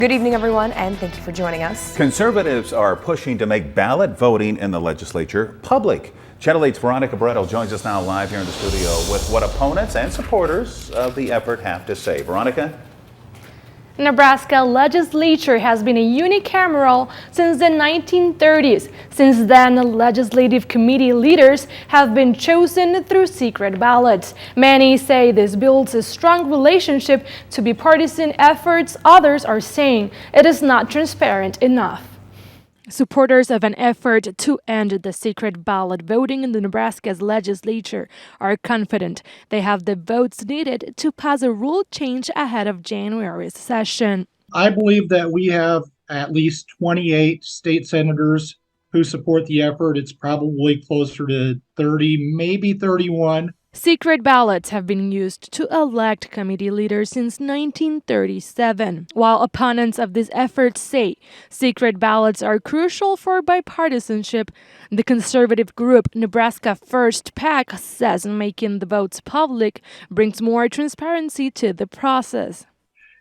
Good evening, everyone, and thank you for joining us. Conservatives are pushing to make ballot voting in the legislature public. Channel 8's Veronica Barreto joins us now live here in the studio with what opponents and supporters of the effort have to say. Veronica? Nebraska Legislature has been a unicameral since the 1930s. Since then, legislative committee leaders have been chosen through secret ballots. Many say this builds a strong relationship to bipartisan efforts. Others are saying it is not transparent enough. Supporters of an effort to end the secret ballot voting in the Nebraska's legislature are confident they have the votes needed to pass a rule change ahead of January's session. I believe that we have at least 28 state senators who support the effort. It's probably closer to 30, maybe 31. Secret ballots have been used to elect committee leaders since 1937, while opponents of this effort say secret ballots are crucial for bipartisanship. The conservative group Nebraska-First-PAC says making the votes public brings more transparency to the process.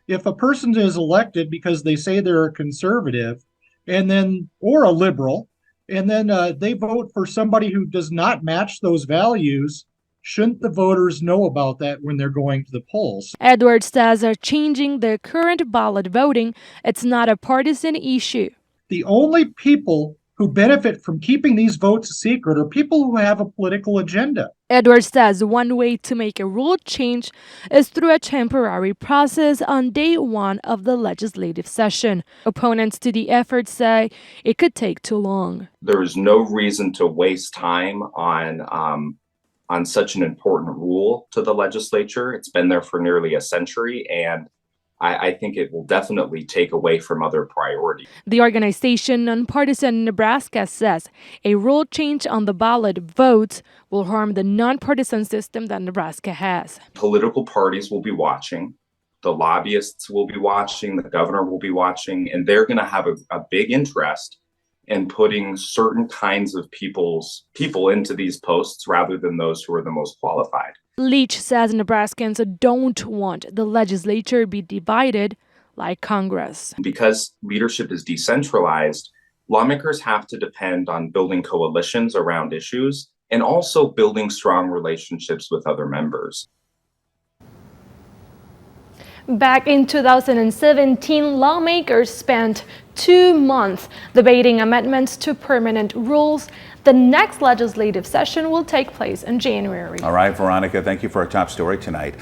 If a person is elected because they say they're a conservative or a liberal, and then they vote for somebody who does not match those values, shouldn't the voters know about that when they're going to the polls? Edwards says changing the current ballot voting, it's not a partisan issue. The only people who benefit from keeping these votes secret are people who have a political agenda. Edwards says one way to make a rule change is through a temporary process on day one of the legislative session. Opponents to the effort say it could take too long. There is no reason to waste time on such an important rule to the legislature. It's been there for nearly a century, and I think it will definitely take away from other priorities. The organization Nonpartisan-Nebraska says a rule change on the ballot votes will harm the nonpartisan system that Nebraska has. Political parties will be watching, the lobbyists will be watching, the governor will be watching, and they're going to have a big interest in putting certain kinds of people into these posts rather than those who are the most qualified. Leach says Nebraskans don't want the legislature to be divided like Congress. Because leadership is decentralized, lawmakers have to depend on building coalitions around issues and also building strong relationships with other members. Back in 2017, lawmakers spent 2 months debating amendments to permanent rules. The next legislative session will take place in January. All right, Veronica, thank you for our top story tonight.